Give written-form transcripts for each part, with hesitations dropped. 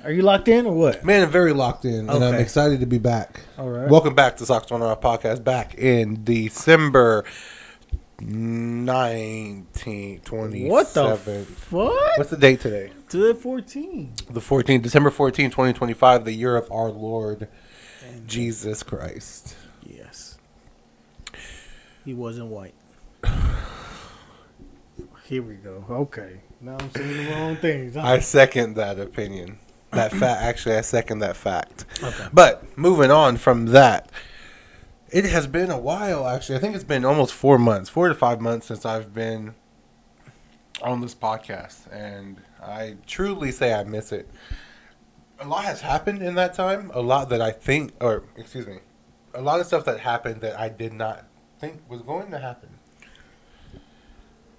Are you locked in or what? Man, I'm very locked in, and I'm excited to be back. All right. Welcome back to Socks on Our Podcast, back in December 1927. What the fuck? What's the date today? To the 14th. The 14th, December 14th, 2025, the year of our Lord Jesus Christ. Yes. He wasn't white. Here we go. Okay. Now I'm saying the wrong things. Huh? I second that opinion. That fact. Actually, I second that fact. Okay. But moving on from that, it has been a while. Actually, I think it's been almost 4 months, 4 to 5 months since I've been on this podcast, and I truly say I miss it. A lot has happened in that time. A lot that I think, or excuse me, a lot of stuff that happened that I did not think was going to happen.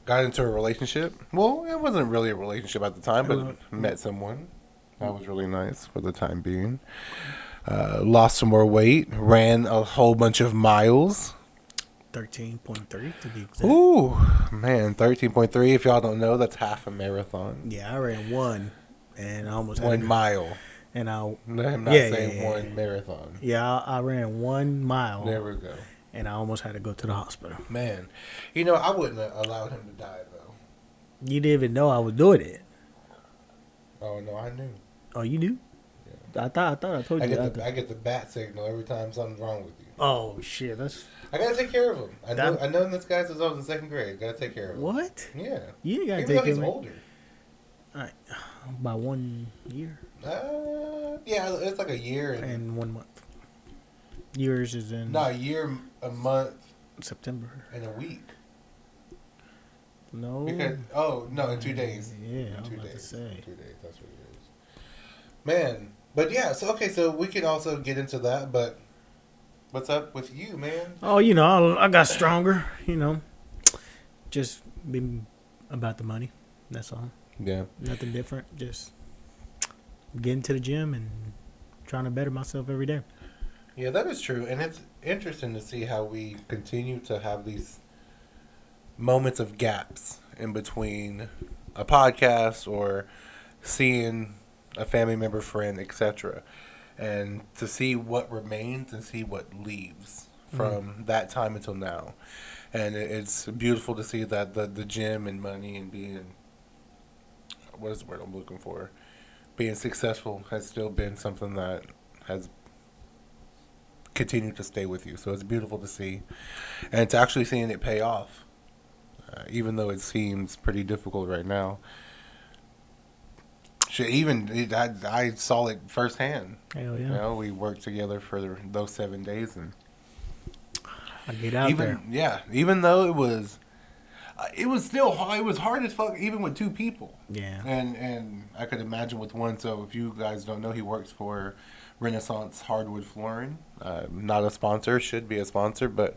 Got into a relationship. Well, it wasn't really a relationship at the time, but met someone. That was really nice for the time being. Lost some more weight. Ran a whole bunch of miles. 13.3 to be exact. Ooh, man, 13.3. If y'all don't know, that's half a marathon. Yeah, I ran one, and I almost 1 mile. And I'm not saying one marathon. Yeah, I ran 1 mile. There we go. And I almost had to go to the hospital. Man, you know, I wouldn't have allowed him to die, though. You didn't even know I was doing it. Oh, no, I knew. Oh, you knew? Yeah. I thought I told you. I get the bat signal every time something's wrong with you. Oh, shit. I got to take care of him. I know this guy since I was in second grade. Got to take care of him. What? Yeah. You got to take care of him. He's older. All right. By 1 year? Yeah, it's like a year. And 1 month. Yours is in... No, a year, a month. September. And a week. No. In 2 days. Yeah, in 2 days. To say. 2 days, that's what it is. Man, but yeah, so we can also get into that, but what's up with you, man? Oh, I got stronger, Just been about the money, that's all. Yeah. Nothing different, just getting to the gym and trying to better myself every day. Yeah, that is true, and it's interesting to see how we continue to have these moments of gaps in between a podcast or seeing a family member, friend, etc., and to see what remains and see what leaves from that time until now. And it's beautiful to see that the gym and money and being, what is the word I'm looking for, being successful has still been something that has continued to stay with you. So it's beautiful to see, and to actually seeing it pay off, even though it seems pretty difficult right now. I saw it firsthand. Hell yeah. We worked together for those 7 days, and I get out there. Yeah, even though it was still hard. It was hard as fuck, even with 2 people. Yeah. And I could imagine with one. So if you guys don't know, he works for Renaissance Hardwood Flooring. Not a sponsor, should be a sponsor, but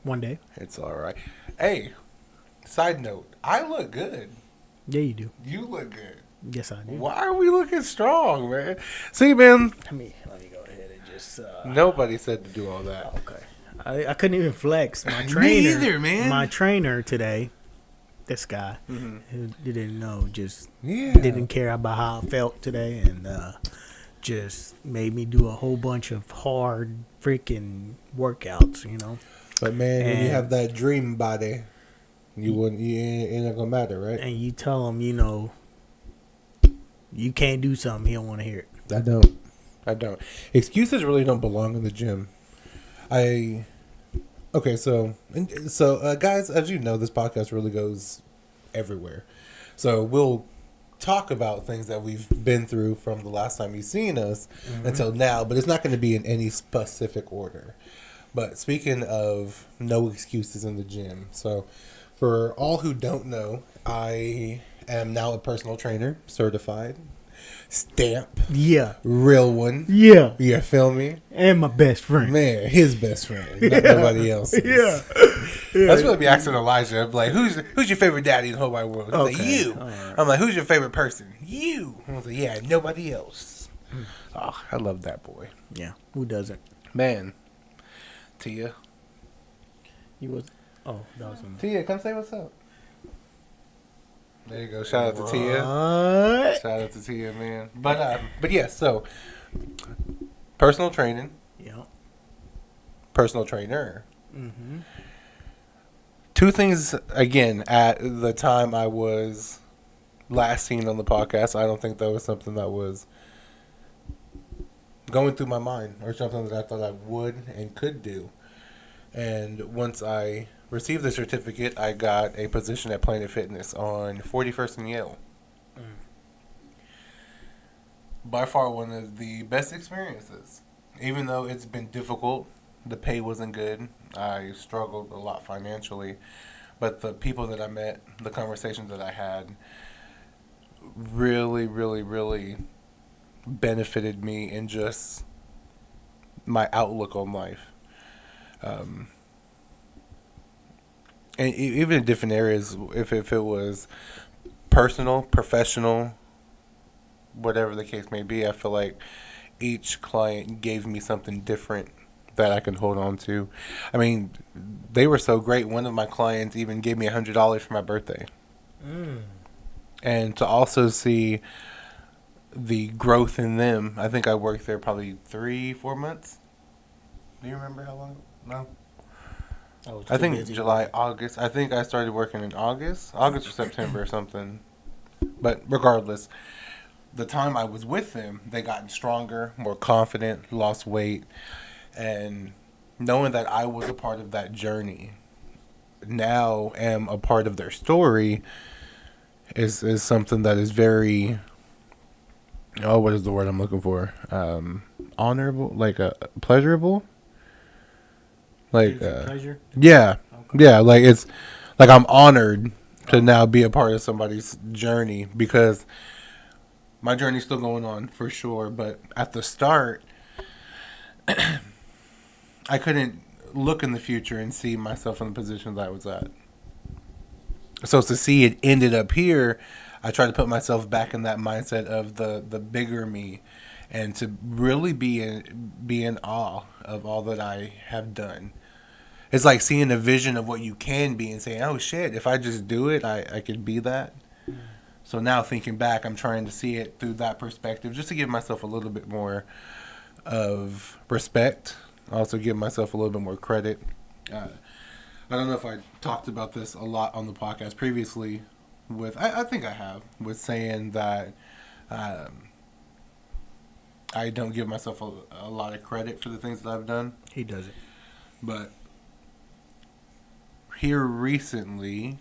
one day it's all right. Hey, side note, I look good. Yeah, you do. You look good. Yes, I do. Why are we looking strong, man? See, man. Let me go ahead and just. Nobody said to do all that. Okay. I couldn't even flex. My trainer. Me either, man. My trainer today, this guy, who didn't know, just Yeah. didn't care about how I felt today, and just made me do a whole bunch of hard freaking workouts, But man, when you have that dream body, it ain't not gonna matter, right? And you tell him, you can't do something, he don't want to hear it. I don't. Excuses really don't belong in the gym. So guys, as you know, this podcast really goes everywhere. So we'll talk about things that we've been through from the last time you've seen us until now, but it's not going to be in any specific order. But speaking of no excuses in the gym, so for all who don't know, I am now a personal trainer, certified, stamp, real one, you feel me? And my best friend, man, his best friend, not nobody else's. That's what I'd be asking Elijah. I'm like, who's your favorite daddy in the whole wide world? He's like, you. Right. I'm like, who's your favorite person? You. I was like, yeah, nobody else. Oh, I love that boy. Yeah, who doesn't? Man, Tia. He was. Oh, that was him. Tia, come say what's up. There you go. Shout out to Tia. What? Shout out to Tia, man. But yeah. So personal training, Yeah. personal trainer. Mm-hmm. Two things again at the time I was last seen on the podcast. I don't think that was something that was going through my mind or something that I thought I would and could do. And once I received the certificate, I got a position at Planet Fitness on 41st and Yale. By far one of the best experiences. Even though it's been difficult, the pay wasn't good. I struggled a lot financially. But the people that I met, the conversations that I had, really, really, really benefited me in just my outlook on life. Um, and even in different areas, if it was personal, professional, whatever the case may be, I feel like each client gave me something different that I can hold on to. I mean, they were so great. One of my clients even gave me $100 for my birthday. Mm. And to also see the growth in them, I think I worked there probably 3-4 months. Do you remember how long? No. I was I too think busy. July, August. I think I started working in August or September or something. But regardless, the time I was with them, they gotten stronger, more confident, lost weight, and knowing that I was a part of that journey, now am a part of their story, is something that is very, oh, what is the word I'm looking for? Honorable, like pleasurable, like Gives you pleasure. yeah, Okay. yeah, like it's like I'm honored to now be a part of somebody's journey because my journey's still going on for sure. But at the start, I couldn't look in the future and see myself in the position that I was at. So to see it ended up here, I try to put myself back in that mindset of the bigger me, and to really be in awe of all that I have done. It's like seeing a vision of what you can be and saying, "Oh shit! If I just do it, I could be that." So now thinking back, I'm trying to see it through that perspective, just to give myself a little bit more of respect. Also give myself a little bit more credit. Uh, I don't know if I talked about this a lot on the podcast previously. I think I have, with saying that um, I don't give myself a lot of credit for the things that I've done. He does it. But here recently,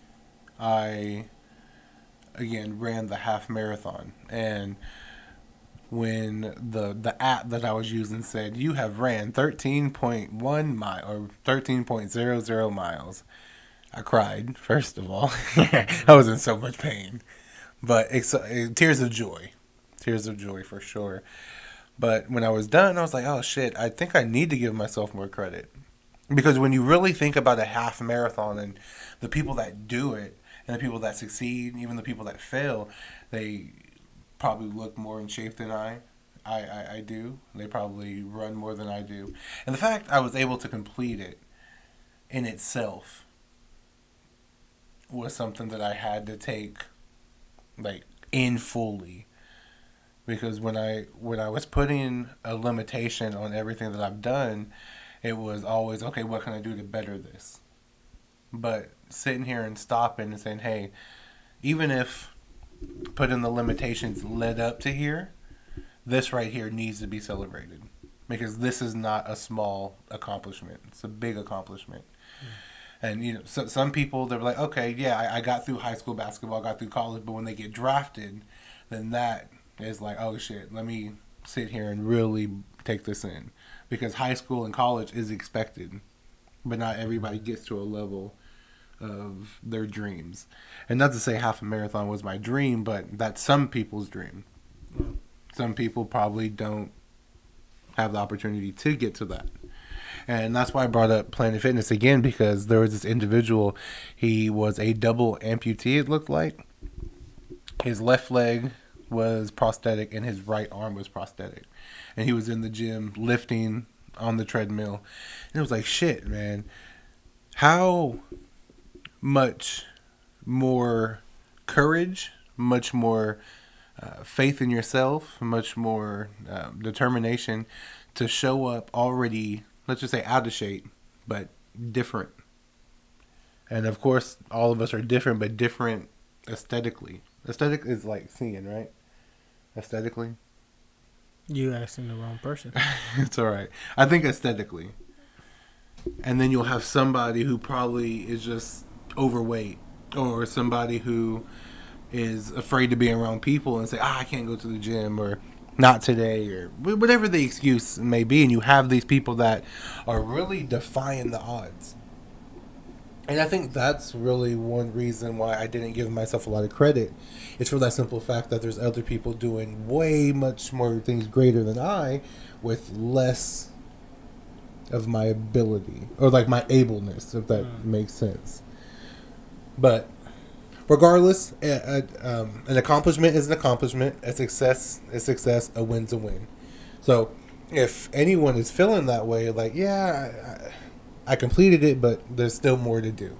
I again ran the half marathon, and when the app that I was using said you have ran 13.1 mile or 13.00 miles, I cried. First of all, I was in so much pain, but tears of joy for sure. But when I was done, I was like, oh shit, I think I need to give myself more credit. Because when you really think about a half marathon and the people that do it and the people that succeed, even the people that fail, they probably look more in shape than I do. They probably run more than I do. And the fact I was able to complete it in itself was something that I had to take like in fully, because when I was putting a limitation on everything that I've done, it was always, okay, what can I do to better this? But sitting here and stopping and saying, hey, even if putting the limitations led up to here, this right here needs to be celebrated, because this is not a small accomplishment. It's a big accomplishment. And so some people, they're like, okay, yeah, I got through high school basketball, got through college, but when they get drafted, then that is like, oh shit, let me sit here and really take this in, because high school and college is expected, but not everybody gets to a level of their dreams. And not to say half a marathon was my dream, but that's some people's dream. Some people probably don't have the opportunity to get to that. And that's why I brought up Planet Fitness again, because there was this individual. He was a double amputee, it looked like. His left leg was prosthetic and his right arm was prosthetic. And he was in the gym lifting on the treadmill. And it was like, shit, man. How much more courage, much more faith in yourself, much more determination to show up already, let's just say out of shape, but different. And of course, all of us are different, but different aesthetically. Aesthetic is like seeing, right? Aesthetically. You asking the wrong person. It's all right. I think aesthetically. And then you'll have somebody who probably is just overweight, or somebody who is afraid to be around people and say, I can't go to the gym, or not today, or whatever the excuse may be. And you have these people that are really defying the odds. And I think that's really one reason why I didn't give myself a lot of credit. It's for that simple fact that there's other people doing way much more things greater than I with less of my ability, or like my ableness, if that makes sense. But regardless, an accomplishment is an accomplishment. A success is success. A win's a win. So if anyone is feeling that way, like, yeah, I completed it, but there's still more to do.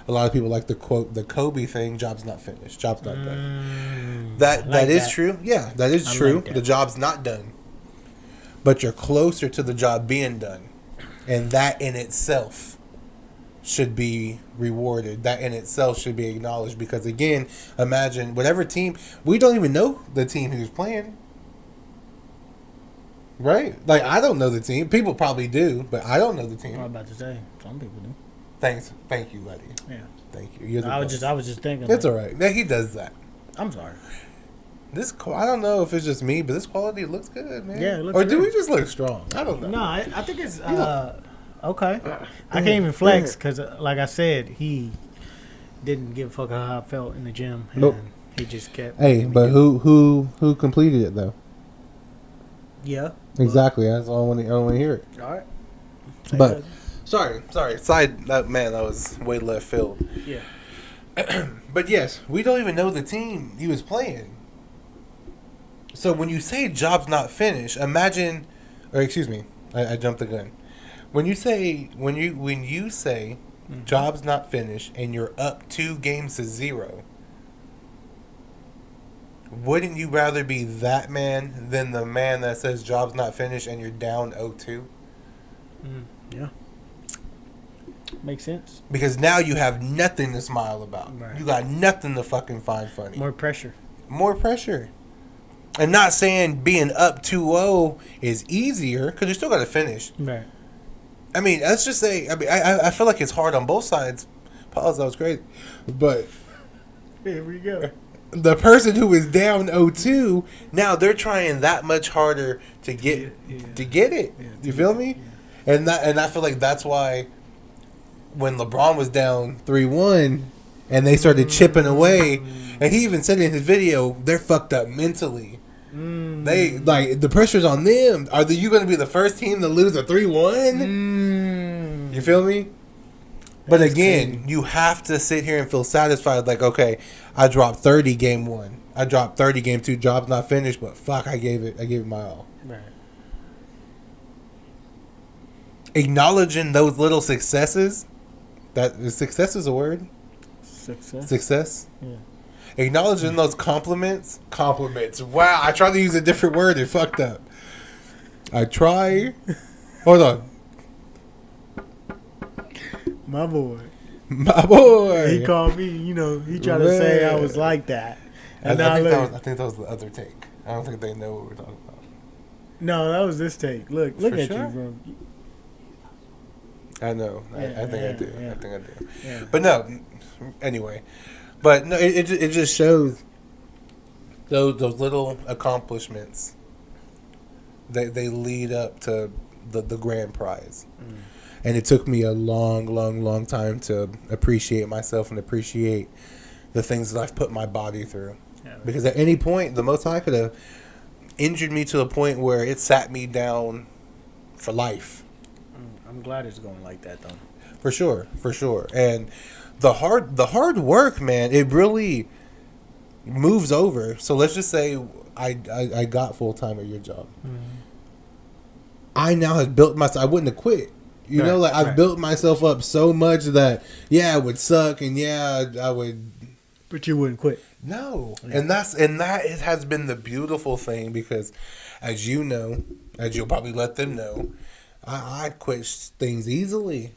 A lot of people like to quote the Kobe thing: "Job's not finished. Job's not done." That is true. Yeah, that is true. Like that. The job's not done, but you're closer to the job being done, and that in itself should be rewarded. That in itself should be acknowledged, because again, imagine whatever team, we don't even know the team who's playing. Right? Like, I don't know the team. People probably do, but I don't know the team. I was about to say, some people do. Thank you, buddy. Yeah. Thank you. I was just thinking. It's all right. Yeah, he does that. I'm sorry. I don't know if it's just me, but this quality looks good, man. Yeah, it looks or good. do we just look strong? I don't know. No, I think it's okay. I can't even flex because, like I said, he didn't give a fuck how I felt in the gym. And nope. He just kept. Hey, but who completed it though? Yeah. Exactly. That's all I want to hear it. All right. But sorry. That was way left field. Yeah. But yes, we don't even know the team he was playing. So when you say job's not finished, imagine, or excuse me, I jumped the gun. When you say job's not finished and you're up 2-0, wouldn't you rather be that man than the man that says job's not finished and you're down 0-2? Yeah. Makes sense. Because now you have nothing to smile about. Right. You got nothing to fucking find funny. More pressure. And not saying being up 2-0 is easier, because you still got to finish. Right. I mean, let's just say, I feel like it's hard on both sides. Pause, that was great. But here we go. The person who is down 0-2, now they're trying that much harder to get it. Yeah, you feel me? Yeah. And I feel like that's why when LeBron was down 3-1 and they started chipping away, and he even said in his video, they're fucked up mentally. They like the pressure's on them. Are you going to be the first team to lose a 3-1? You feel me? But again, crazy. You have to sit here and feel satisfied. Like, okay, I dropped 30 game 1. I dropped 30 game 2. Job's not finished, but fuck, I gave it my all. Right. Acknowledging those little successes. Success is a word. Success. Yeah. Acknowledging those compliments. Wow, I tried to use a different word and fucked up. Hold on. My boy. He called me. He tried to say I was like that. And I think that was the other take. I don't think they know what we're talking about. No, that was this take. Look For at sure? you, bro. I know. I think I do. Yeah. I think I do. Yeah. But no. Anyway. But no, it just shows those little accomplishments. They lead up to the grand prize. And it took me a long time to appreciate myself and appreciate the things that I've put my body through. Yeah, because at any point, the Most High could have injured me to a point where it sat me down for life. I'm glad it's going like that, though. For sure. And the hard work, man, it really moves over. So let's just say I got full time at your job. Mm-hmm. I now have built myself. I wouldn't have quit. I've built myself up so much that, yeah, it would suck, and yeah, I would But you wouldn't quit. No. Yeah. And that it has been the beautiful thing because, as you know, as you'll probably let them know, I quit things easily.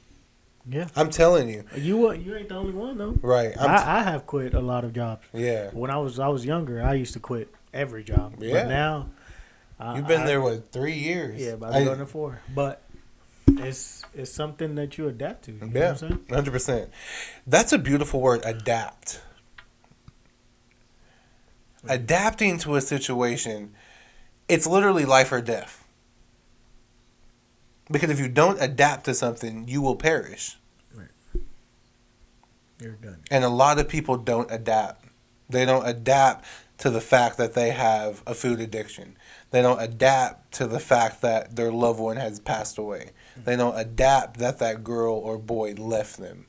Yeah. I'm telling you. You ain't the only one though. Right. I have quit a lot of jobs. Yeah. When I was younger, I used to quit every job. Yeah. But now, you've been there 3 years. Yeah, about going to 4. But it's something that you adapt to. You know what I'm saying? 100%. That's a beautiful word, adapt. Adapting to a situation, it's literally life or death. Because if you don't adapt to something, you will perish. Right. You're done. And a lot of people don't adapt. They don't adapt to the fact that they have a food addiction. They don't adapt to the fact that their loved one has passed away. They don't adapt that girl or boy left them.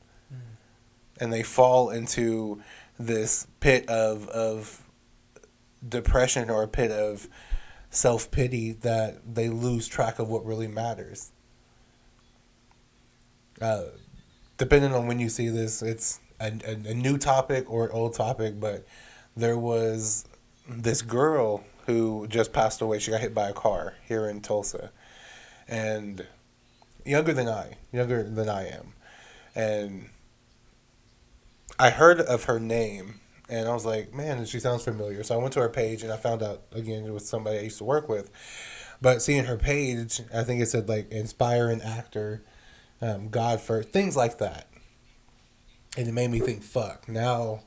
And they fall into this pit of depression or a pit of self-pity that they lose track of what really matters. Depending on when you see this, it's a new topic or old topic, but there was this girl who just passed away. She got hit by a car here in Tulsa. And younger than I am. And I heard of her name, and I was like, man, she sounds familiar. So I went to her page, and I found out, again, it was somebody I used to work with. But seeing her page, I think it said, like, inspiring actor, God first, things like that. And it made me think, fuck, now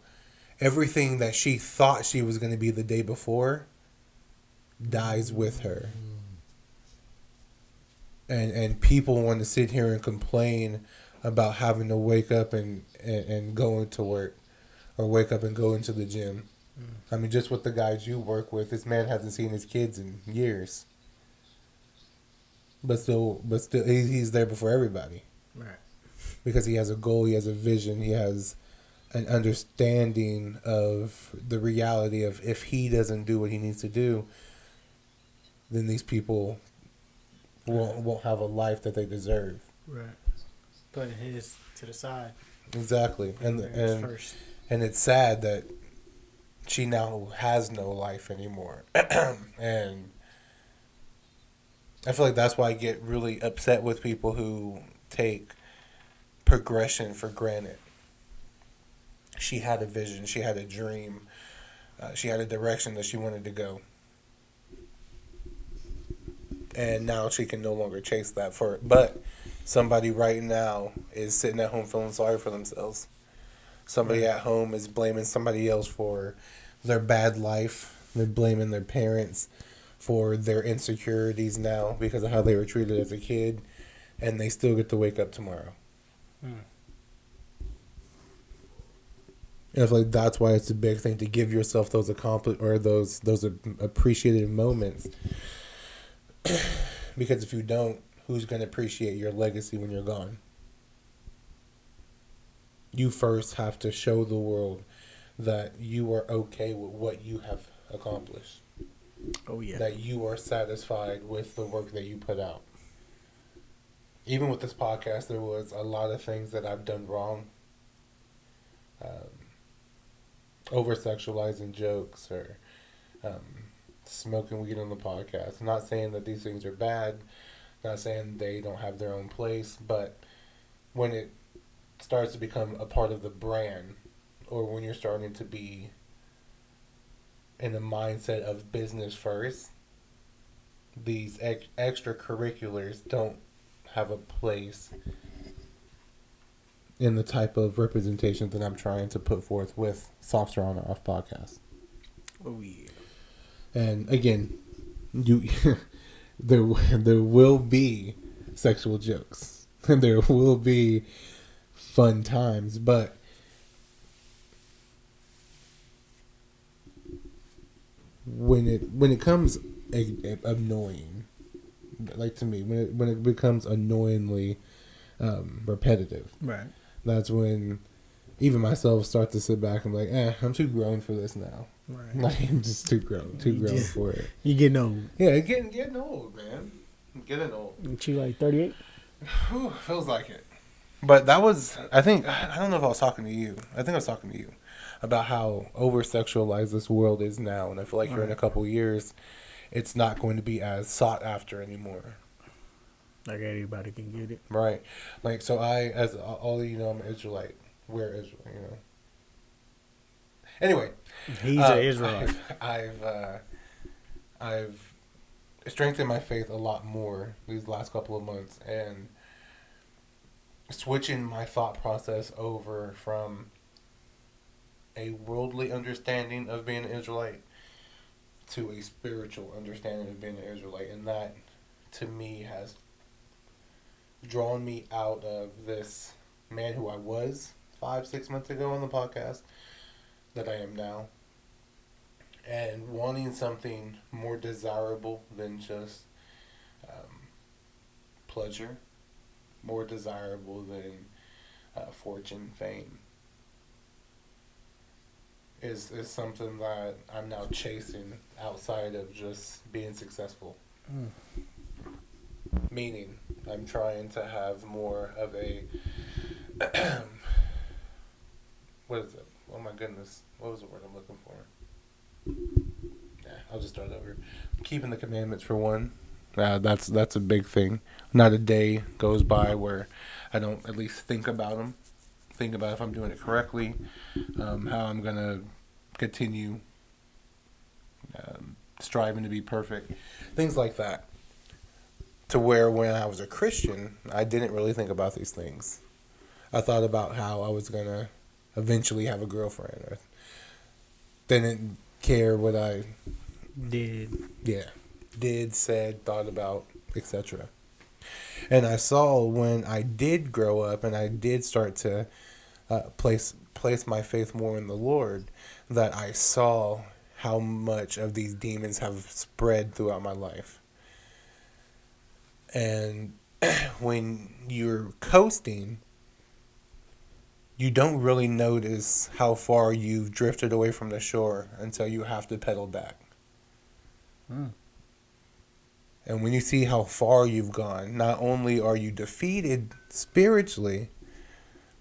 everything that she thought she was going to be the day before dies with her. And people want to sit here and complain about having to wake up and go into work or wake up and go into the gym. I mean, just with the guys you work with, this man hasn't seen his kids in years. But still, he's there before everybody. Right. Because he has a goal, he has a vision, he has an understanding of the reality of if he doesn't do what he needs to do, then these people won't have a life that they deserve. Right. Putting his to the side. Exactly. And it's sad that she now has no life anymore. And I feel like that's why I get really upset with people who take progression for granted. She had a vision. She had a dream. She had a direction that she wanted to go. And now she can no longer chase that for it. But somebody right now is sitting at home feeling sorry for themselves. Somebody at home is blaming somebody else for their bad life. They're blaming their parents for their insecurities now because of how they were treated as a kid. And they still get to wake up tomorrow. And I feel like that's why it's a big thing to give yourself those those appreciated moments. Because if you don't, who's going to appreciate your legacy when you're gone? You first have to show the world that you are okay with what you have accomplished. Oh, yeah. That you are satisfied with the work that you put out. Even with this podcast, there was a lot of things that I've done wrong. Over-sexualizing jokes or smoking weed on the podcast. I'm not saying that these things are bad. Not saying they don't have their own place. But when it starts to become a part of the brand, or when you're starting to be in the mindset of business first, these extracurriculars don't have a place in the type of representation that I'm trying to put forth with Softer on or Off podcast. Oh yeah. And again, there will be sexual jokes and there will be fun times, but when it comes annoying, like to me, when it becomes annoyingly repetitive, right? That's when even myself start to sit back and be like, I'm too grown for this now. Right. Like, I'm just too grown for it. You getting old. Yeah, getting old, man. Getting old. Aren't you like 38? Feels like it. But that was, I don't know if I was talking to you. I think I was talking to you. about how over sexualized this world is now, and I feel like here in a couple years, it's not going to be as sought after anymore. Like anybody can get it. Right. Like, so as all of you know, I'm an Israelite. We're Israel, you know. Anyway. He's an Israelite. I've strengthened my faith a lot more these last couple of months, and switching my thought process over from a worldly understanding of being an Israelite to a spiritual understanding of being an Israelite. And that, to me, has drawn me out of this man who I was 5-6 months ago on the podcast that I am now, and wanting something more desirable than just pleasure, more desirable than fortune, fame, is something that I'm now chasing outside of just being successful. Meaning, I'm trying to have more of a what is it? Oh my goodness, what was the word I'm looking for? Yeah, I'll just start over. Keeping the commandments, for one. That's a big thing. Not a day goes by where I don't at least think about them. Think about if I'm doing it correctly, how I'm going to continue striving to be perfect. Things like that. To where when I was a Christian, I didn't really think about these things. I thought about how I was going to eventually have a girlfriend. Or didn't care what I did. Yeah. Did, said, thought about, etc. And I saw when I did grow up and I did start to place my faith more in the Lord, that I saw how much of these demons have spread throughout my life. And when you're coasting, you don't really notice how far you've drifted away from the shore until you have to pedal back. And when you see how far you've gone, not only are you defeated spiritually,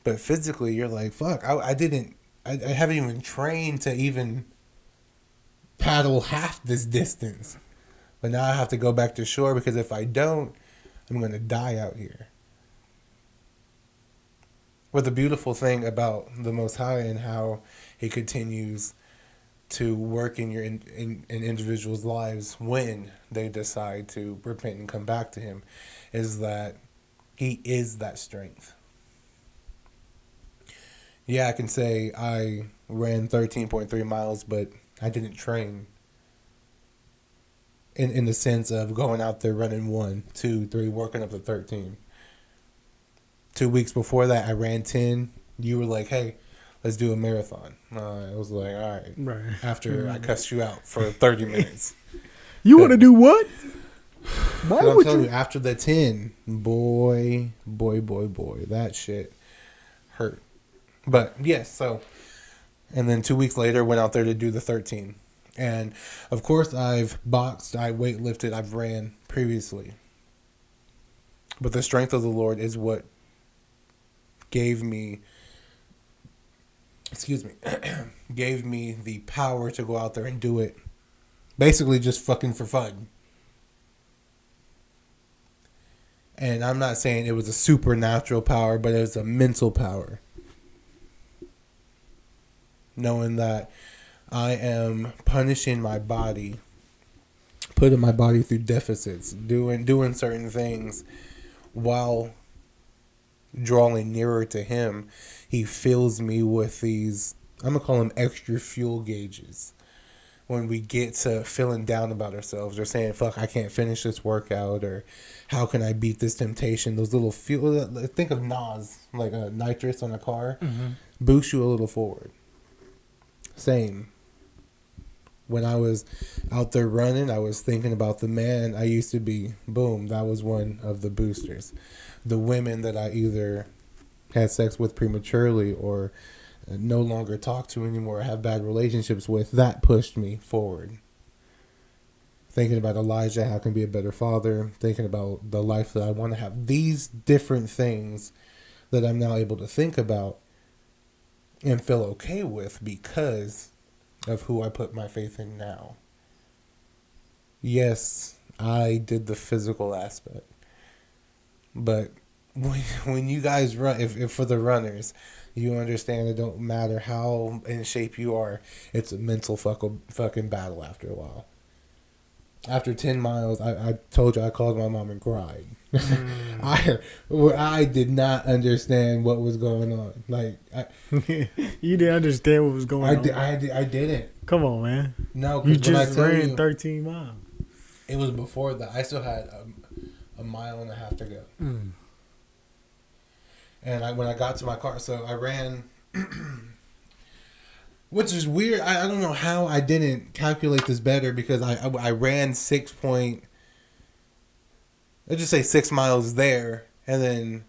but physically, you're like, fuck, I haven't even trained to even paddle half this distance. But now I have to go back to shore, because if I don't, I'm going to die out here. But the beautiful thing about the Most High and how He continues to work in in individuals' lives when they decide to repent and come back to Him is that He is that strength. Yeah, I can say I ran 13.3 miles, but I didn't train in the sense of going out there running 1, 2, 3, working up to 13. 2 weeks before that, I ran 10. You were like, hey, let's do a marathon. I was like, all right. After I cussed you out for 30 minutes. You want to do what? Why would I'm telling you, after the 10, boy, that shit hurt. But, yes, so. And then 2 weeks later, went out there to do the 13. And, of course, I've boxed, I weightlifted, I've ran previously. But the strength of the Lord is what gave me gave me the power to go out there and do it. Basically just fucking for fun. And I'm not saying it was a supernatural power, but it was a mental power. Knowing that I am punishing my body, putting my body through deficits, doing certain things while drawing nearer to Him. He fills me with these, I'm going to call them extra fuel gauges. When we get to feeling down about ourselves or saying, fuck, I can't finish this workout, or how can I beat this temptation? Those little fuel, think of NOS, like a nitrous on a car, boost you a little forward. Same. When I was out there running, I was thinking about the man I used to be. Boom, that was one of the boosters. The women that I either had sex with prematurely or no longer talk to anymore, have bad relationships with, that pushed me forward. Thinking about Elijah, how can I be a better father, thinking about the life that I want to have. These different things that I'm now able to think about and feel okay with because of who I put my faith in now. Yes, I did the physical aspect. But when you guys run, if for the runners, you understand it don't matter how in shape you are, it's a mental fucking battle after a while. After 10 miles, I told you I called my mom and cried. I did not understand what was going on. Like You didn't understand what was going on. I didn't. Come on, man. No, You because when I just tell ran you, 13 miles. it was before that. I still had a mile and a half to go. And when I got to my car, so I ran, which is weird. I don't know how I didn't calculate this better because I ran 6 miles there and then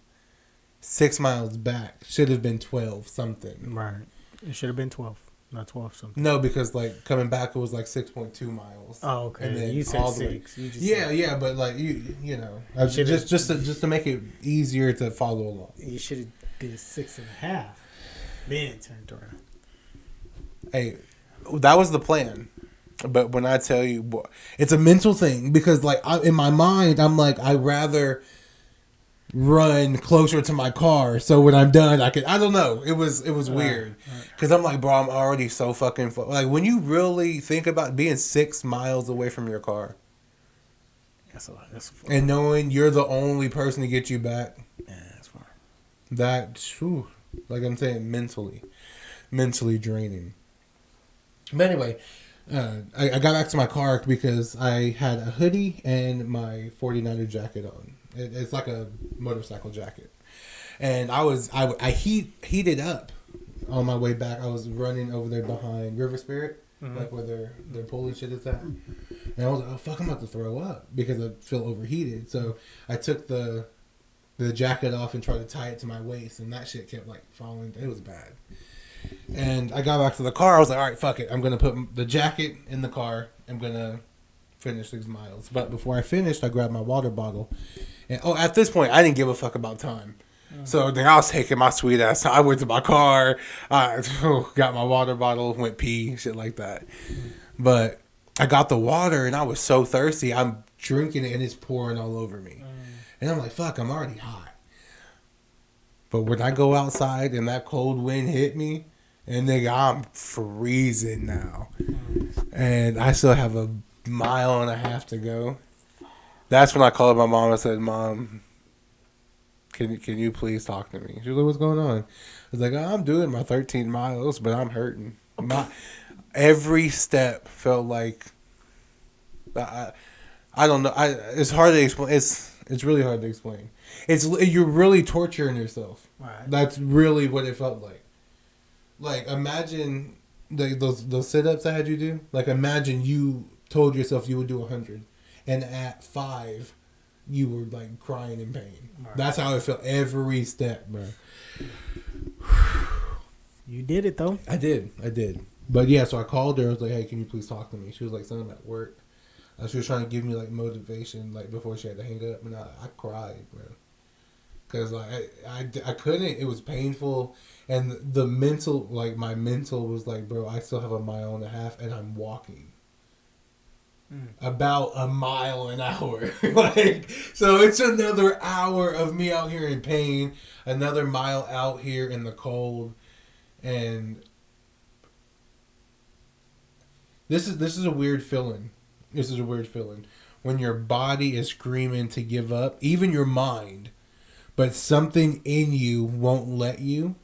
6 miles back. Should have been 12 something. Right. It should have been 12, not 12 something. No, because like coming back it was like 6.2 miles. Oh, okay. And then you said all the 6. You just yeah, but like you know, just to make it easier to follow along. You should have did 6.5. Then turned around. Hey, that was the plan. But when I tell you, boy, it's a mental thing because like in my mind, I'm like, I'd rather run closer to my car. So when I'm done, I don't know. It was weird because I'm like, bro, I'm already so fucking like when you really think about being 6 miles away from your car. That's and knowing you're the only person to get you back. Yeah, that's far. Like I'm saying, mentally draining. But anyway, I got back to my car because I had a hoodie and my 49er jacket on. It's like a motorcycle jacket. And I heated up on my way back. I was running over there behind River Spirit, like where their pool and shit is at. And I was like, oh fuck, I'm about to throw up because I feel overheated. So I took the jacket off and tried to tie it to my waist, and that shit kept like falling. It was bad. And I got back to the car. I was like, all right, fuck it. I'm going to put the jacket in the car. I'm going to finish 6 miles. But before I finished, I grabbed my water bottle. And at this point, I didn't give a fuck about time. So then I was taking my sweet ass time. I went to my car. I got my water bottle, went pee, shit like that. But I got the water, and I was so thirsty. I'm drinking it, and it's pouring all over me. And I'm like, fuck, I'm already hot. But when I go outside and that cold wind hit me, and nigga, I'm freezing now. And I still have a mile and a half to go. That's when I called my mom and said, Mom, can you please talk to me? She was like, what's going on? I was like, I'm doing my 13 miles, but I'm hurting. Every step felt like, I don't know. It's hard to explain. It's really hard to explain. You're really torturing yourself. Right. That's really what it felt like. Like imagine those sit-ups I had you do. Like imagine you told yourself you would do 100, and at 5, you were like crying in pain. Right. That's how it felt every step, bro. You did it though. I did. But yeah, so I called her. I was like, "Hey, can you please talk to me?" She was like, "Son, I'm at work." She was trying to give me like motivation, like before she had to hang up, and I cried, bro, because like I couldn't. It was painful, and the mental, like my mental was like, bro, I still have a mile and a half, and I'm walking about a mile an hour, like so it's another hour of me out here in pain, another mile out here in the cold, and this is a weird feeling. This is a weird feeling when your body is screaming to give up, even your mind, but something in you won't let you.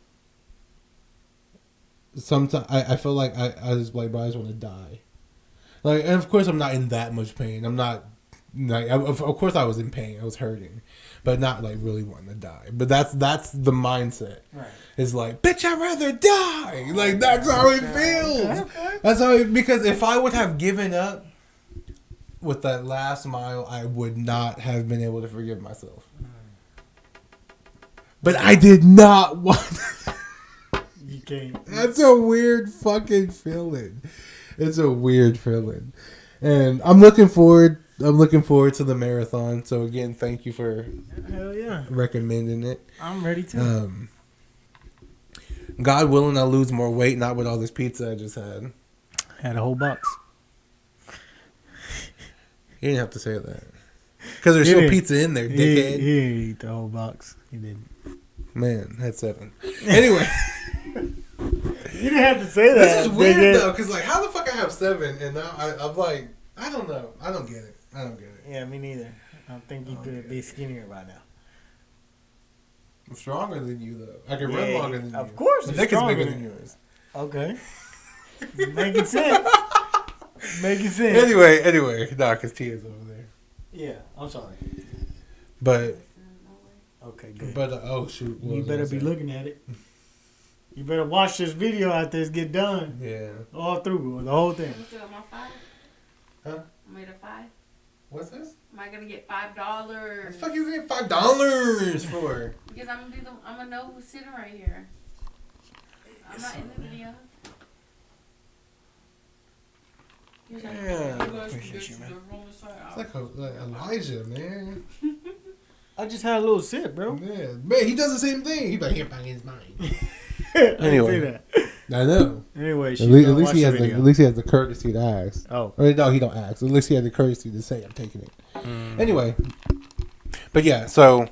Sometimes I feel like I just like, bro, I just want to die. Like, and of course I'm not in that much pain. I'm not like, of course I was in pain. I was hurting, but not like really wanting to die. But that's the mindset. Right. It's like, bitch, I'd rather die. Like that's how it feels. Okay. That's how because if I would have given up with that last mile, I would not have been able to forgive myself. But I did not want. You can't. That's a weird fucking feeling. It's a weird feeling, and I'm looking forward to the marathon. So again, thank you for hell yeah recommending it. I'm ready to. God willing, I'll lose more weight, not with all this pizza I just had. Had a whole box. You didn't have to say that. Because there's still pizza in there, dickhead. He didn't eat the whole box. He didn't. Man, had 7. Anyway. You didn't have to say that. This is weird, though, because, like, how the fuck I have 7, and now I'm like, I don't know. I don't get it. Yeah, me neither. I think you could be skinnier by now. I'm stronger than you, though. I can run longer than you. Of course, my dick is bigger than yours. Okay. Making sense. Making sense. Anyway. Nah, because Tia's over there. Yeah, I'm sorry. But. Okay, good. But, oh, shoot. You better be looking at it. You better watch this video after this get done. Yeah. All through, the whole thing. I'm still at my 5. Huh? I made a 5. What's this? Am I gonna get $5? What the fuck you getting $5 for? Because I'm gonna know who's sitting right here. I'm not in the video. Yeah. It's like Elijah, man. I just had a little sip, bro. Yeah. Man, he does the same thing. He's like, he bang his mind. Anyway. I know. Anyway, at least he has the courtesy to ask. Oh. Or, no, he don't ask. At least he has the courtesy to say, I'm taking it. Anyway. But yeah, so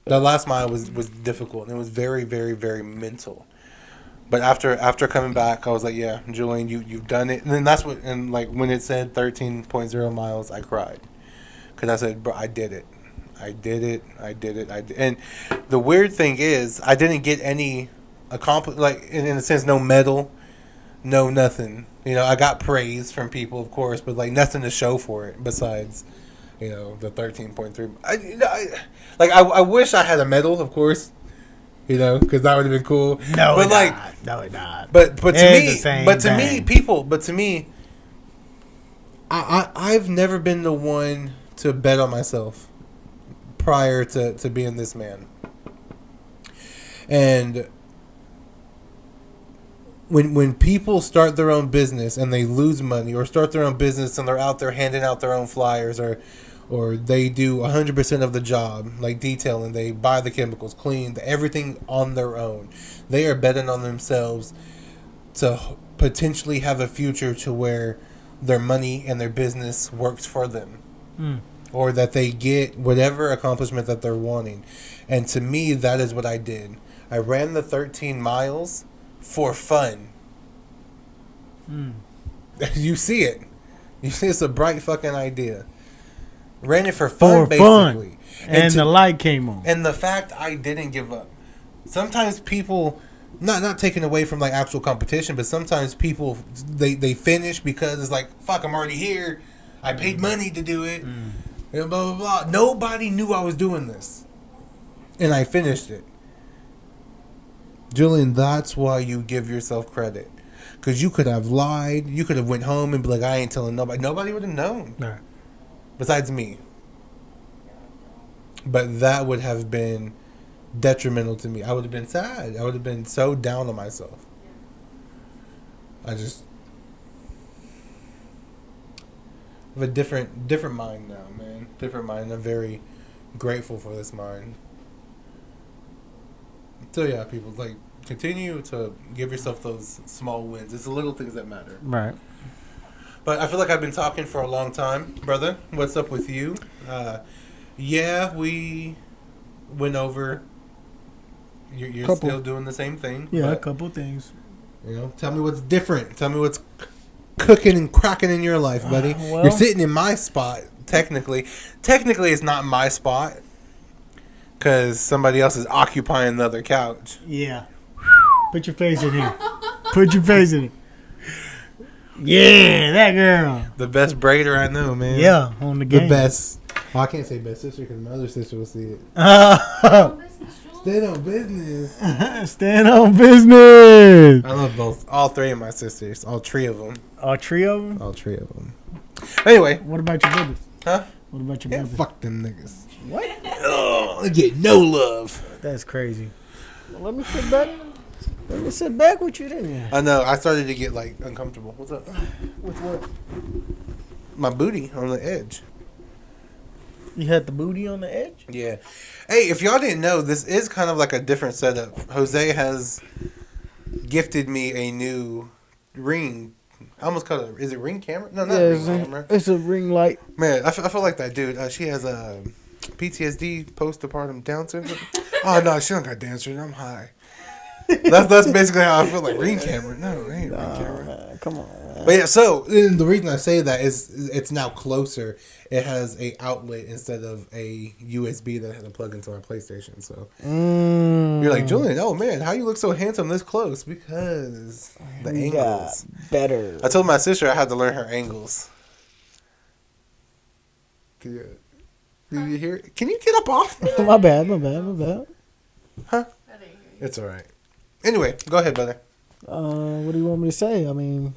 the last mile was difficult. And it was very, very, very mental. But after coming back, I was like, yeah, Julian, you've done it. And then that's what, and like when it said 13.0 miles, I cried. Because I said, bro, I did it. I did it. And the weird thing is, I didn't get any like, in a sense, no medal, no nothing. You know, I got praise from people, of course, but like nothing to show for it besides, you know, the 13.3. I wish I had a medal, of course. You know, because that would have been cool. No, but like, not. No, it not. But to me, I've never been the one to bet on myself prior to being this man. And when people start their own business and they lose money, or start their own business and they're out there handing out their own flyers, or they do 100% of the job, like detailing, they buy the chemicals, clean, everything on their own. They are betting on themselves to potentially have a future to where their money and their business works for them. Or that they get whatever accomplishment that they're wanting. And to me, that is what I did. I ran the 13 miles for fun. You see it. You see it's a bright fucking idea. Ran it for fun, basically. And the light came on. And the fact I didn't give up. Sometimes people, not taken away from like actual competition, but sometimes people, they finish because it's like, fuck, I'm already here. I paid money to do it. And blah, blah, blah. Nobody knew I was doing this. And I finished it. Julian, that's why you give yourself credit. Because you could have lied. You could have went home and be like, I ain't telling nobody. Nobody would have known. Right. Besides me. But that would have been detrimental to me. I would have been sad. I would have been so down on myself. I just have a different mind now, man. Different mind. I'm very grateful for this mind. So yeah, people, like, continue to give yourself those small wins. It's the little things that matter. Right. But I feel like I've been talking for a long time. Brother, what's up with you? Yeah, we went over. You're still doing the same thing. Yeah, but, a couple things. You know, tell me what's different. Tell me what's cooking and cracking in your life, buddy. Well, you're sitting in my spot, technically. Technically, it's not my spot. Because somebody else is occupying the other couch. Yeah. Put your face in here. Put your face in it. Yeah, that girl. The best braider I know, man. Yeah, on the game. The best. Well, I can't say best sister because my other sister will see it. Stand on business. Stand on business. I love both. All three of my sisters. All three of them. All three of them? All three of them. Anyway. What about your brothers? Huh? What about your brothers? Fuck them niggas. What? Oh, I get no love. That's crazy. Well, let me sit back. Let me sit back with you then. I know. I started to get like uncomfortable. What's up? With what? My booty on the edge. You had the booty on the edge? Yeah. Hey, if y'all didn't know, this is kind of like a different setup. Jose has gifted me a new ring. I almost call it. Is it ring camera? No, not Yeah, ring camera. it's a ring light. Man, I feel like that dude. She has a PTSD, postpartum Down syndrome. Oh no, she don't got Down syndrome. I'm high. That's basically how I feel like ring camera. No, it ain't ring camera. Man, come on. Man. But yeah, so the reason I say that is it's now closer. It has a outlet instead of a USB that I had to plug into my PlayStation. So you're like, Julian, oh man, how you look so handsome this close? Because the angles. Better. I told my sister I had to learn her angles. Did you hear it? Can you get up off me? My bad. Huh? I didn't hear you. It's alright. Anyway, go ahead, brother. What do you want me to say? I mean,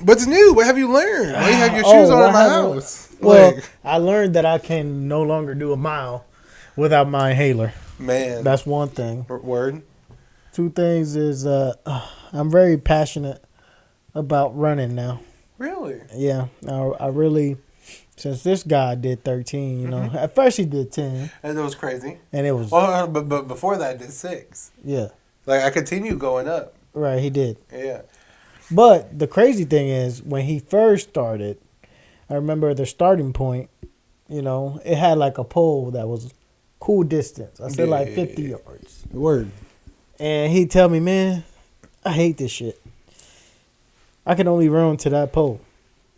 what's new? What have you learned? Why you have your shoes on in my house? Well, I learned that I can no longer do a mile without my inhaler. Man. That's one thing. Word. Two things is I'm very passionate about running now. Really? Yeah. I really, since this guy did 13, you know, at first he did 10. And it was crazy. And it was. Oh, but before that, I did 6. Yeah. Like, I continued going up. Right, he did. Yeah. But the crazy thing is, when he first started, I remember the starting point, you know, it had like a pole that was cool distance. I said like 50 yards. Word. And he'd tell me, man, I hate this shit. I can only run to that pole.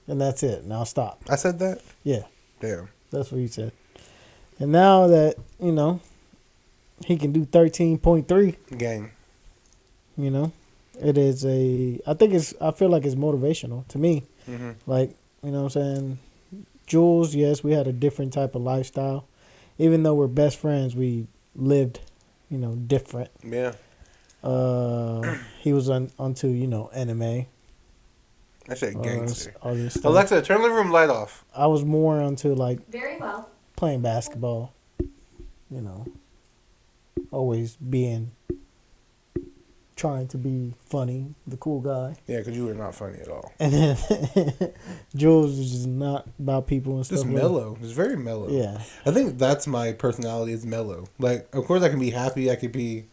And that's it. And I'll stop. I said that? Yeah. Damn. That's what he said. And now that, you know, he can do 13.3, Gang. you know, it is I feel like it's motivational to me. Mm-hmm. Like, you know what I'm saying? Jules, yes, we had a different type of lifestyle. Even though we're best friends, we lived, you know, different. Yeah. He was onto, you know, anime. I said gangster. All this stuff. Alexa, turn the room light off. I was more onto, like, Very well. playing basketball. You know, always trying to be funny, the cool guy. Yeah, because you were not funny at all. And then Jules is just not about people and stuff. Just mellow. It's very mellow. Yeah. I think that's my personality is mellow. Like, of course I can be happy. I could be,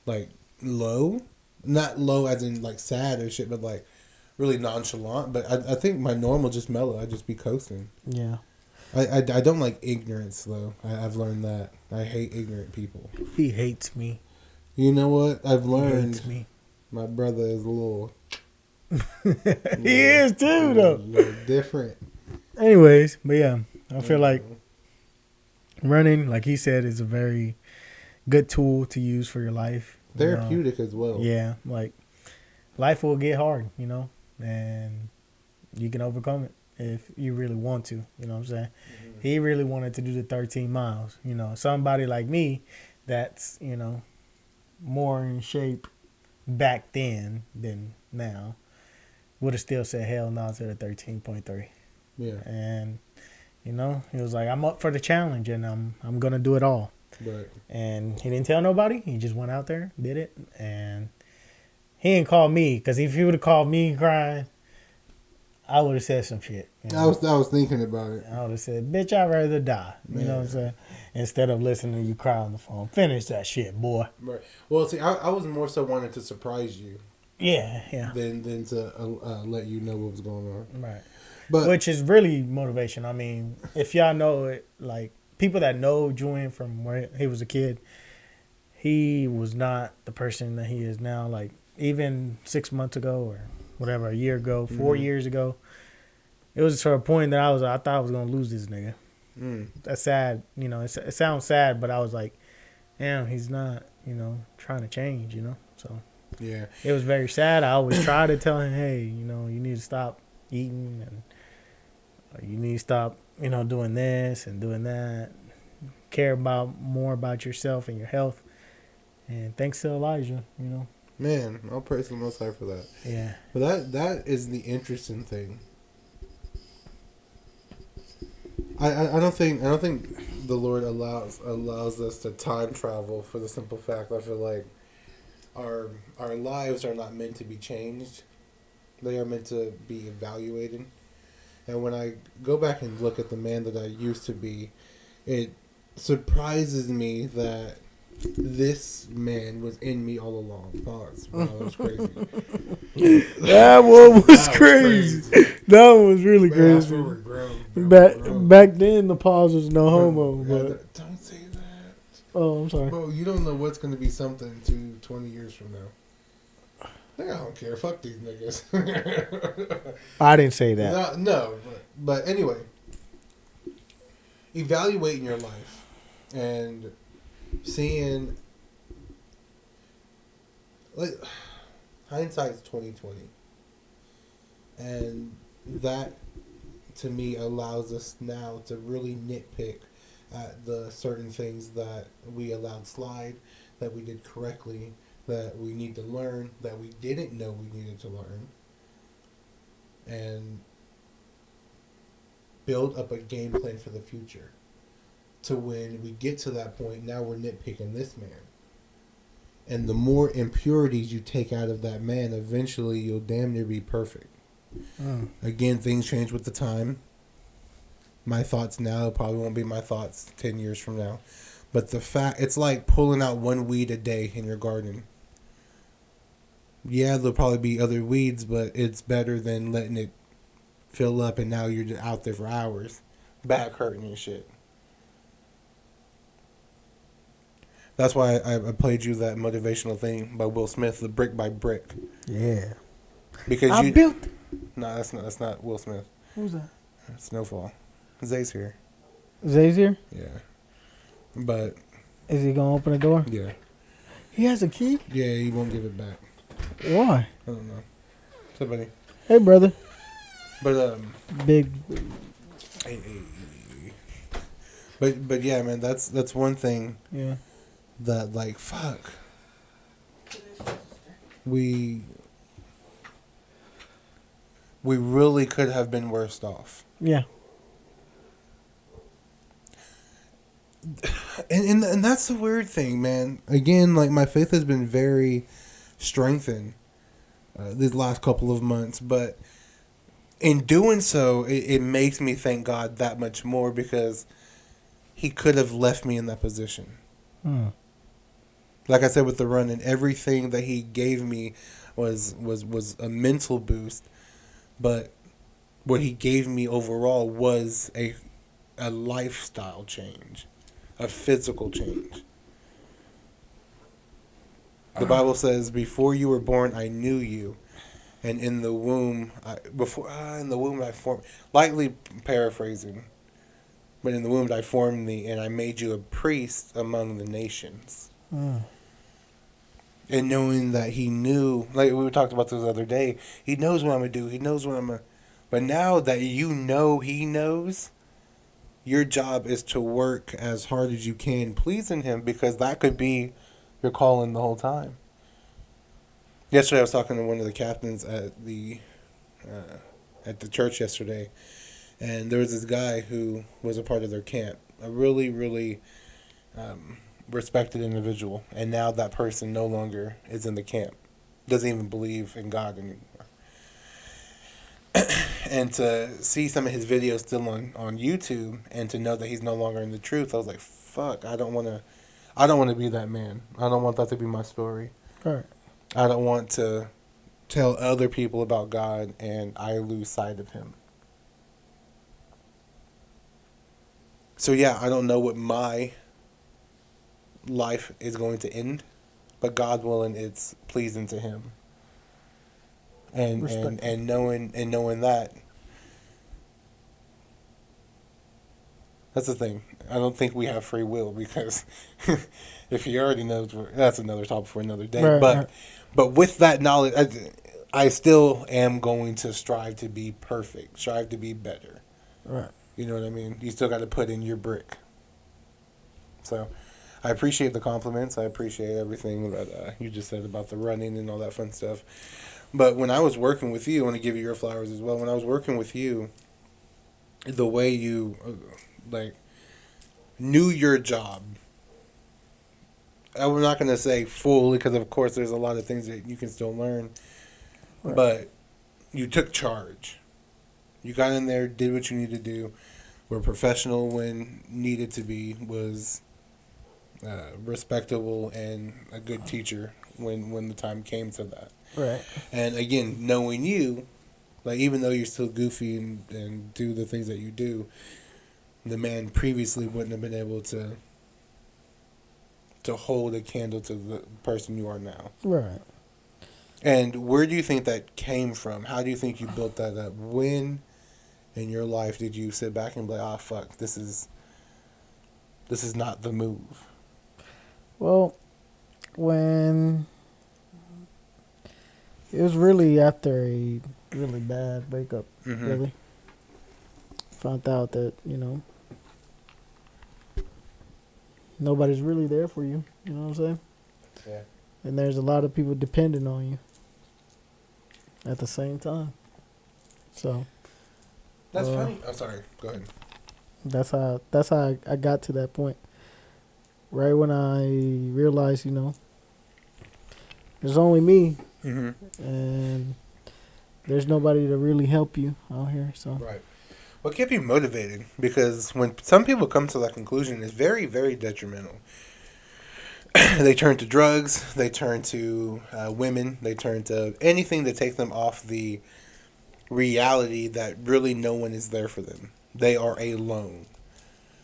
like, low. Not low as in, like, sad or shit, but, like, really nonchalant. But I think my normal just mellow. I just be coasting. Yeah. I don't like ignorance, though. I've learned that. I hate ignorant people. He hates me. You know what? I've learned He hates me. my brother is a little... He is too, though. A little different. Anyways, but yeah, I feel like running, like he said, is a very good tool to use for your life. Therapeutic as well. Yeah, like life will get hard, you know, and you can overcome it if you really want to. You know what I'm saying? Mm-hmm. He really wanted to do the 13 miles. You know, somebody like me that's, you know, more in shape back then than now would have still said hell no to the 13.3. Yeah. And, you know, he was like, I'm up for the challenge and I'm going to do it all. Right. And he didn't tell nobody. He just went out there, did it. And he didn't call me, because if he would have called me crying, I would have said some shit. You know? I was thinking about it. I would have said, bitch, I'd rather die. You Man. know what I'm saying? Instead of listening to you cry on the phone. Finish that shit, boy. Right. Well, see, I was more so wanting to surprise you. Yeah. Than to let you know what was going on. Right. But which is really motivation. I mean, if y'all know it, like, people that know Julian from where he was a kid, he was not the person that he is now. Like, even 6 months ago or whatever, a year ago, 4 years ago, it was to a point that I thought I was going to lose this nigga. That's sad. You know, it sounds sad, but I was like, damn, he's not, you know, trying to change, you know? So, yeah, it was very sad. I always try to tell him, hey, you know, you need to stop eating and you need to stop, you know, doing this and doing that. Care more about yourself and your health. And thanks to Elijah, you know. Man, I'll praise the Most High for that. Yeah. But that is the interesting thing. I don't think the Lord allows us to time travel for the simple fact I feel like our lives are not meant to be changed. They are meant to be evaluated. And when I go back and look at the man that I used to be, it surprises me that This man was in me all along. Pause. Wow, that was crazy. That one was That was crazy. crazy. That one was really Man, that's crazy. where we're grown. Bro. We're grown. Back then, the pause was no homo. But Don't say that. oh, I'm sorry. Bro, you don't know what's going to be something 20 years from now. I don't care. Fuck these niggas. I didn't say that. No, but anyway. Evaluating your life and seeing, like, hindsight's 2020, and that to me allows us now to really nitpick at the certain things that we allowed slide, that we did correctly, that we need to learn, that we didn't know we needed to learn, and build up a game plan for the future. To when we get to that point, now we're nitpicking this man. And the more impurities you take out of that man, eventually you'll damn near be perfect. Again, things change with the time. My thoughts now probably won't be my thoughts 10 years from now. But the fact, it's like pulling out one weed a day in your garden. Yeah, there'll probably be other weeds, but it's better than letting it fill up and now you're just out there for hours, back hurting and shit. That's why I played you that motivational thing by Will Smith, the brick by brick. Yeah. Because I built. No, that's not Will Smith. Who's that? Snowfall. Zay's here. Zay's here. Yeah. But Is he gonna open the door? yeah. He has a key. Yeah, he won't give it back. Why? I don't know. Somebody. Hey, brother. But Big. hey. But yeah, man, that's one thing. Yeah. That, like, fuck. We really could have been worse off. Yeah. And that's the weird thing, man. Again, like, my faith has been very strengthened these last couple of months, but in doing so, it makes me thank God that much more because he could have left me in that position. Like I said with the run, and everything that he gave me was a mental boost, but what he gave me overall was a lifestyle change, a physical change. The Bible says, "Before you were born, I knew you, and in the womb, I formed." Lightly paraphrasing, but in the womb I formed thee, and I made you a priest among the nations. And knowing that he knew, like we talked about this the other day, he knows what I'm going to do. He knows what I'm going to... But now that you know he knows, your job is to work as hard as you can pleasing him, because that could be your calling the whole time. Yesterday I was talking to one of the captains at the church yesterday, and there was this guy who was a part of their camp. A really, really... respected individual, and now that person no longer is in the camp, doesn't even believe in God anymore. And to see some of his videos still on YouTube, and to know that he's no longer in the truth, I was like, fuck, I don't want to be that man. I don't want that to be my story. Right. I don't want to tell other people about God and I lose sight of him. So yeah, I don't know what my life is going to end, but God willing, it's pleasing to him. And knowing that, that's the thing. I don't think we have free will, because if he already knows, that's another topic for another day. Right, but with that knowledge, I still am going to strive to be perfect, strive to be better. Right. You know what I mean? You still got to put in your brick. So I appreciate the compliments. I appreciate everything that you just said about the running and all that fun stuff. But when I was working with you, I want to give you your flowers as well. When I was working with you, the way you knew your job, I'm not going to say fully, because of course there's a lot of things that you can still learn. Right. But you took charge. You got in there, did what you needed to do, were professional when needed to be, was respectable and a good teacher when the time came to that. Right. And again, knowing you, like even though you're still goofy and do the things that you do, the man previously wouldn't have been able to hold a candle to the person you are now. Right. And where do you think that came from? How do you think you built that up? When in your life did you sit back and be like, "Ah, fuck, this is not the move"? Well, when it was really after a really bad breakup, Mm-hmm. really found out that nobody's really there for you. You know what I'm saying? Yeah. And there's a lot of people depending on you at the same time. So That's funny. Oh, sorry. Go ahead. that's how I got to that point. Right when I realized, there's only me Mm-hmm. and there's nobody to really help you out here. So Right. What kept you motivated? Because when some people come to that conclusion, it's very, very detrimental. They turn to drugs. They turn to women. They turn to anything to take them off the reality that really no one is there for them. They are alone.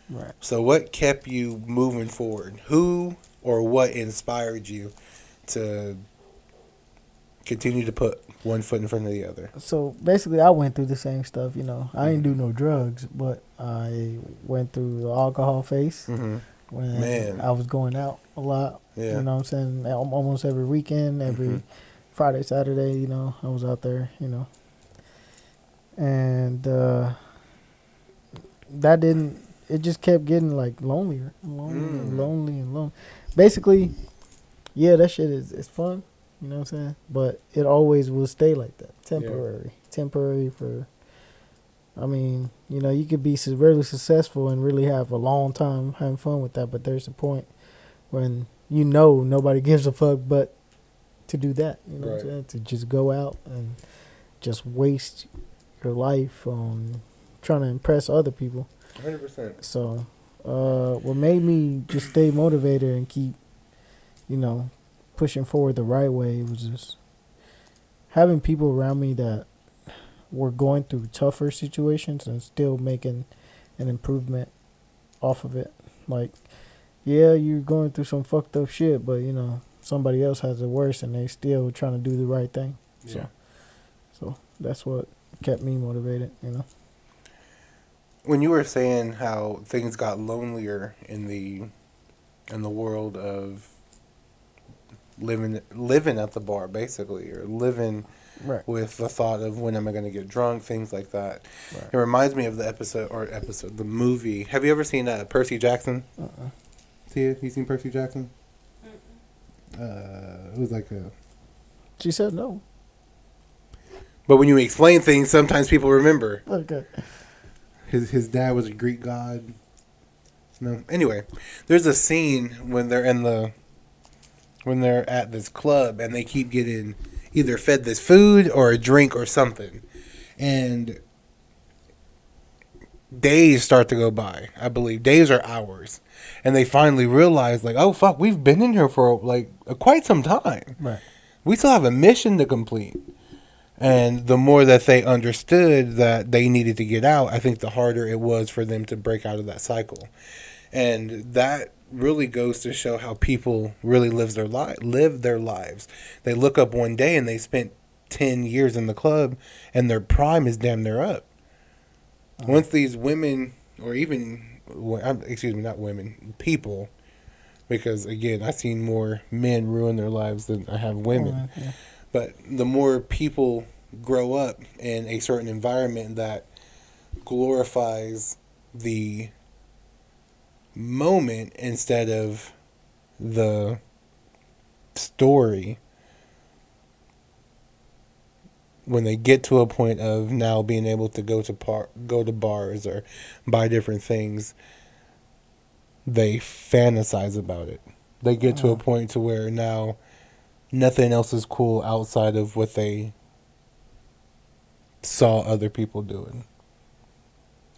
right. So what kept you moving forward? Who or what inspired you to continue to put one foot in front of the other? So basically, I went through the same stuff. I didn't do no drugs, but I went through the alcohol phase Mm-hmm. when Man. I was going out a lot. Yeah. You know what I'm saying? Almost every weekend, every Mhm. Friday, Saturday, I was out there, And that didn't, it just kept getting like lonelier and lonely and lonely and lonely. Basically, yeah, that shit is fun, you know what I'm saying? But it always will stay like that. Temporary. Temporary for, you could be really successful and really have a long time having fun with that, but there's a point when nobody gives a fuck but to do that, you know what I'm saying? To just go out and just waste your life on trying to impress other people. 100%. So, what made me just stay motivated and keep, pushing forward the right way was just having people around me that were going through tougher situations and still making an improvement off of it. Like, yeah, you're going through some fucked up shit, but somebody else has it worse and they still trying to do the right thing. Yeah. So that's what kept me motivated, When you were saying how things got lonelier in the world of living at the bar, basically, or living Right. with the thought of when am I going to get drunk, things like that. Right. It reminds me of the movie. Have you ever seen Percy Jackson? See it? You seen Percy Jackson? It was like a. She said no. But when you explain things, sometimes people remember. Okay. His dad was a Greek god. No. Anyway, there's a scene when they're at this club and they keep getting either fed this food or a drink or something. And days start to go by. I believe days or hours. And they finally realize, like, oh fuck, we've been in here for like quite some time. Right. We still have a mission to complete. And the more that they understood that they needed to get out, I think the harder it was for them to break out of that cycle. And that really goes to show how people really live their lives. They look up one day and they spent 10 years in the club and their prime is damn near up. Once these women, or even, not women, people, because again, I've seen more men ruin their lives than I have women. Yeah. But the more people grow up in a certain environment that glorifies the moment instead of the story, when they get to a point of now being able to go to bars or buy different things, they fantasize about it. They get to a point to where now nothing else is cool outside of what they saw other people doing.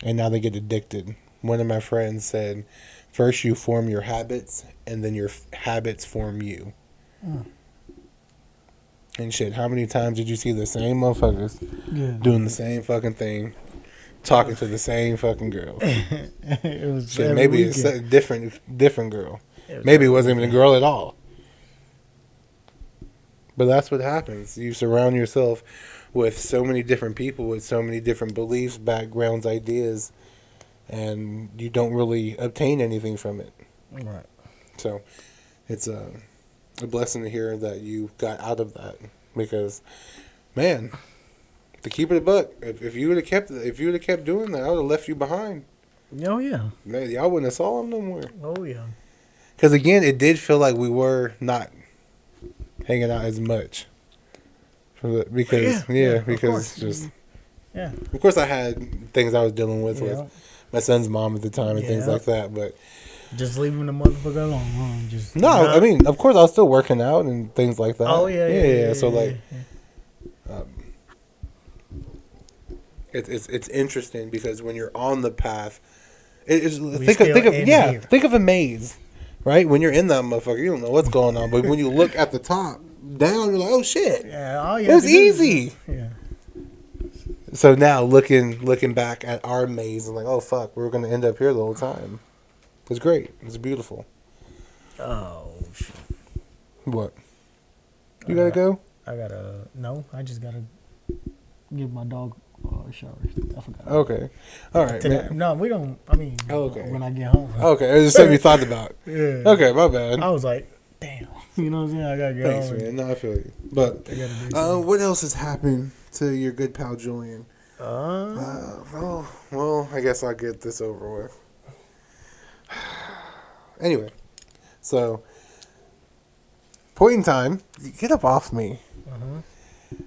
And now they get addicted one of my friends said, first you form your habits, and then your habits form you. Mm. And shit, how many times did you see the same motherfuckers doing the same fucking thing, talking to the same fucking girl? It was Shit, every maybe it's weekend. a different girl. It Maybe it every wasn't even a weekend. girl at all. But that's what happens. You surround yourself with so many different people with so many different beliefs, backgrounds, ideas, and you don't really obtain anything from it. Right. So it's a blessing to hear that you got out of that, because, man, to keep it a buck, if you would have kept doing that, I would have left you behind. Oh yeah. Man, y'all wouldn't have saw him no more. Oh yeah. Because again, it did feel like we were not hanging out as much. Because of course. it's just, Yeah. of course, I had things I was dealing with Yeah. my son's mom at the time and things Yeah. like that. But Just leaving the motherfucker alone. Huh? Just no, I mean, of course, I was still working out and things like that. Oh yeah. So like, yeah. it's interesting because when you're on the path, We think still of in yeah, here. think of a maze, right? When you're in that motherfucker, you don't know what's going on, but when you look at the top down, you're like, oh shit, Yeah. All you it have was to do is- easy. Yeah. So now looking back at our maze and like, oh fuck, we were gonna end up here the whole time. It's great. It's beautiful. Oh shit. What? You gotta go? I gotta no. I just gotta give my dog a shower. I forgot. Okay. All right, Today, man. no, we don't. I mean, Okay. when I get home. Okay, it was just something you thought about. Yeah. Okay, my bad. I was like, damn. You know what I'm saying? I gotta get Thanks, home. man. No, I feel you. But I gotta do something. what else has happened to your good pal Julian? Well, I guess I'll get this over with. Anyway, so point in time, get up off me.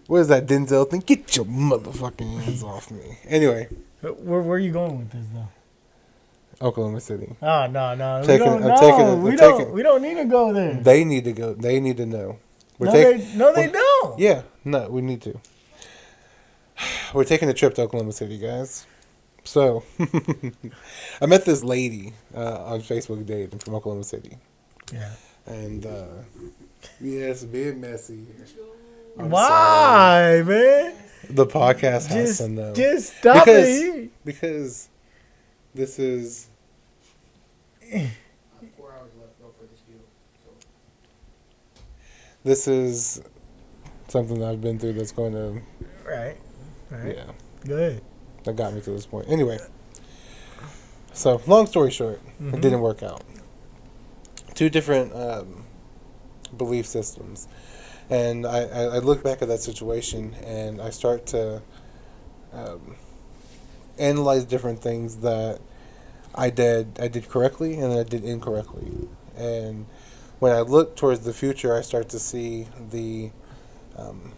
What is that Denzel thing? Get your motherfucking hands off me. Anyway, Where are you going with this though? Oklahoma City. Oh no. I'm We taking don't it- know. I'm taking it- We I'm don't. taking- We don't need to go there. They need to go. They need to know. No, they don't. Yeah, no, we need to. We're taking a trip to Oklahoma City, guys. So, I met this lady on Facebook dating from Oklahoma City. Yeah. And, yes, being messy. I'm Why, man? The podcast has to know. Just stop Because- it. Because this is... 4 hours left though for this deal. So This is something that I've been through that's going to... Right. Right. Yeah. Good. That got me to this point. Anyway, so long story short, it didn't work out. Two different belief systems, and I look back at that situation and I start to analyze different things that I did correctly and I did incorrectly, and when I look towards the future, I start to see the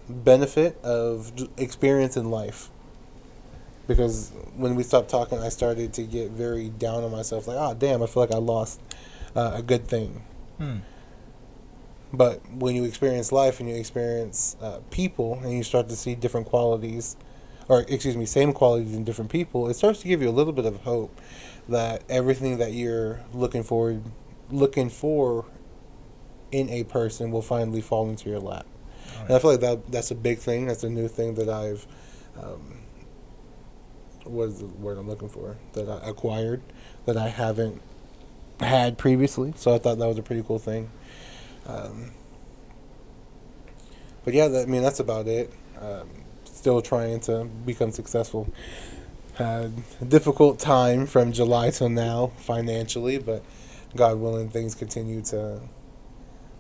benefit of experience in life. Because when we stopped talking, I started to get very down on myself. Like, oh, damn, I feel like I lost a good thing. But when you experience life and you experience people and you start to see different qualities, or excuse me, same qualities in different people, it starts to give you a little bit of hope that everything that you're looking for in a person will finally fall into your lap. Right. And I feel like that's a big thing. That's a new thing that I've... what is the word I'm looking for? That I acquired, that I haven't had previously. So I thought that was a pretty cool thing. But yeah, that's about it. Still trying to become successful. Had a difficult time from July till now financially, but God willing, things continue to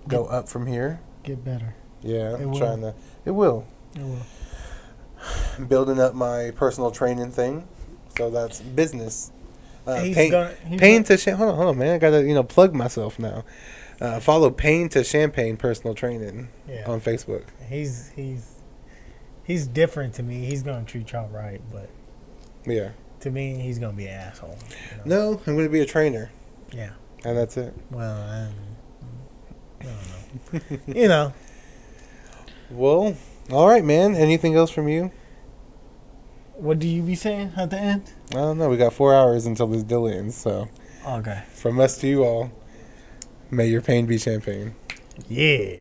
go up from here. Get better. Yeah, I'm will. trying to. It will. It will. Building up my personal training thing, so that's business. He's Pain gonna- to Champagne. Hold on, man. I gotta plug myself now. Follow Pain to Champagne personal training on Facebook. He's different to me. He's gonna treat y'all right, but Yeah. to me, he's gonna be an asshole. You know? No, I'm gonna be a trainer, Yeah. and that's it. Well, I don't know. You know. Well, all right, man. Anything else from you? What do you be saying at the end? I don't know. We got 4 hours until this deal ends. So, Okay. from us to you all, may your pain be champagne. Yeah.